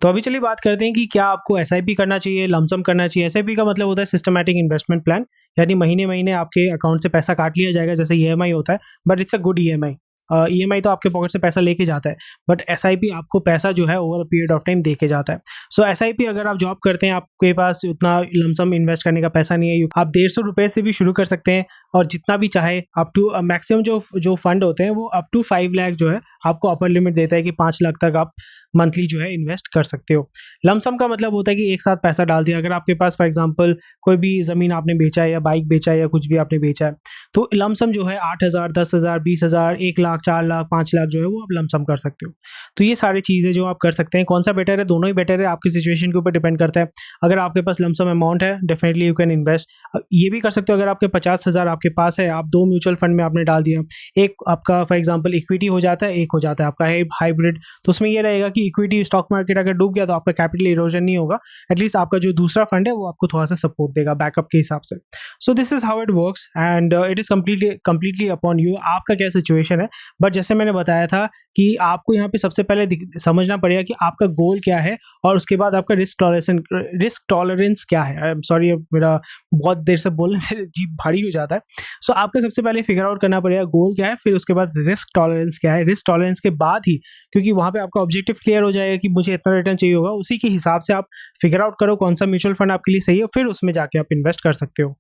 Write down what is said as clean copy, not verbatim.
तो अभी चलिए बात करते हैं कि क्या आपको एसआईपी करना चाहिए, लमसम करना चाहिए। एसआईपी का मतलब होता है सिस्टमैटिक इन्वेस्टमेंट प्लान, यानी महीने महीने आपके अकाउंट से पैसा काट लिया जाएगा, जैसे ईएमआई होता है, but it's a good EMI. EMI तो आपके पॉकेट से पैसा लेके जाता है, बट एसआईपी आपको पैसा जो है over a period of time दे के जाता है। सो एसआईपी अगर आप जॉब करते हैं, आपके पास उतना लमसम इन्वेस्ट करने का पैसा नहीं है, आप 150 रुपये से भी शुरू कर सकते हैं और जितना भी चाहे अप टू मैक्सिमम जो फंड होते हैं वो अप टू 5 लाख जो है आपको अपर लिमिट देता है कि 5 लाख तक आप मंथली जो है इन्वेस्ट कर सकते हो। लमसम का मतलब होता है कि एक साथ पैसा डाल दिया। अगर आपके पास फॉर एग्जांपल कोई भी ज़मीन आपने बेचा है या बाइक बेचा है या कुछ भी आपने बेचा है, तो लमसम जो है 8,000, 10,000, 20,000, 1 लाख, 4 लाख, 5 लाख जो है वो आप लमसम कर सकते हो। तो ये सारी चीज़ें जो आप कर सकते हैं, कौन सा बेटर है, दोनों ही बेटर है, आपकी सिचुएशन के ऊपर डिपेंड करता है। अगर आपके पास लमसम अमाउंट है, डेफिनेटली यू कैन इन्वेस्ट। ये भी कर सकते हो, अगर आपके 50,000 आपके पास है, आप 2 म्यूचुअल फंड में आपने डाल दिया, एक आपका फॉर एग्जाम्पल इक्विटी हो जाता है, एक हो जाता है आपका हाइब्रिड। तो उसमें ये रहेगा कि इक्विटी स्टॉक मार्केट अगर डूब गया तो आपका कैपिटल इरोजन नहीं होगा, एटलीस्ट आपका जो दूसरा फंड है वो आपको थोड़ा सा सपोर्ट देगा बैकअप के हिसाब से। So this is how it works and it is completely upon you, आपका क्या सिचुएशन है। बट जैसे मैंने बताया था कि आपको यहाँ पे सबसे पहले समझना पड़ेगा कि आपका गोल क्या है और उसके बाद आपका रिस्क टॉलरेंस क्या है। आई एम सॉरी, मेरा बहुत देर से बोलने से जीभ भारी हो जाता है। सो आपको सबसे पहले फिगर आउट करना पड़ेगा गोल क्या है, फिर उसके बाद रिस्क टॉलरेंस क्या है। रिस्क टॉलरेंस के बाद ही, क्योंकि वहाँ पे आपका ऑब्जेक्टिव क्लियर हो जाएगा कि मुझे इतना रिटर्न चाहिए होगा, उसी के हिसाब से आप फिगर आउट करो कौन सा म्यूचुअल फंड आपके लिए सही है, फिर उसमें जाके आप इन्वेस्ट कर सकते हो।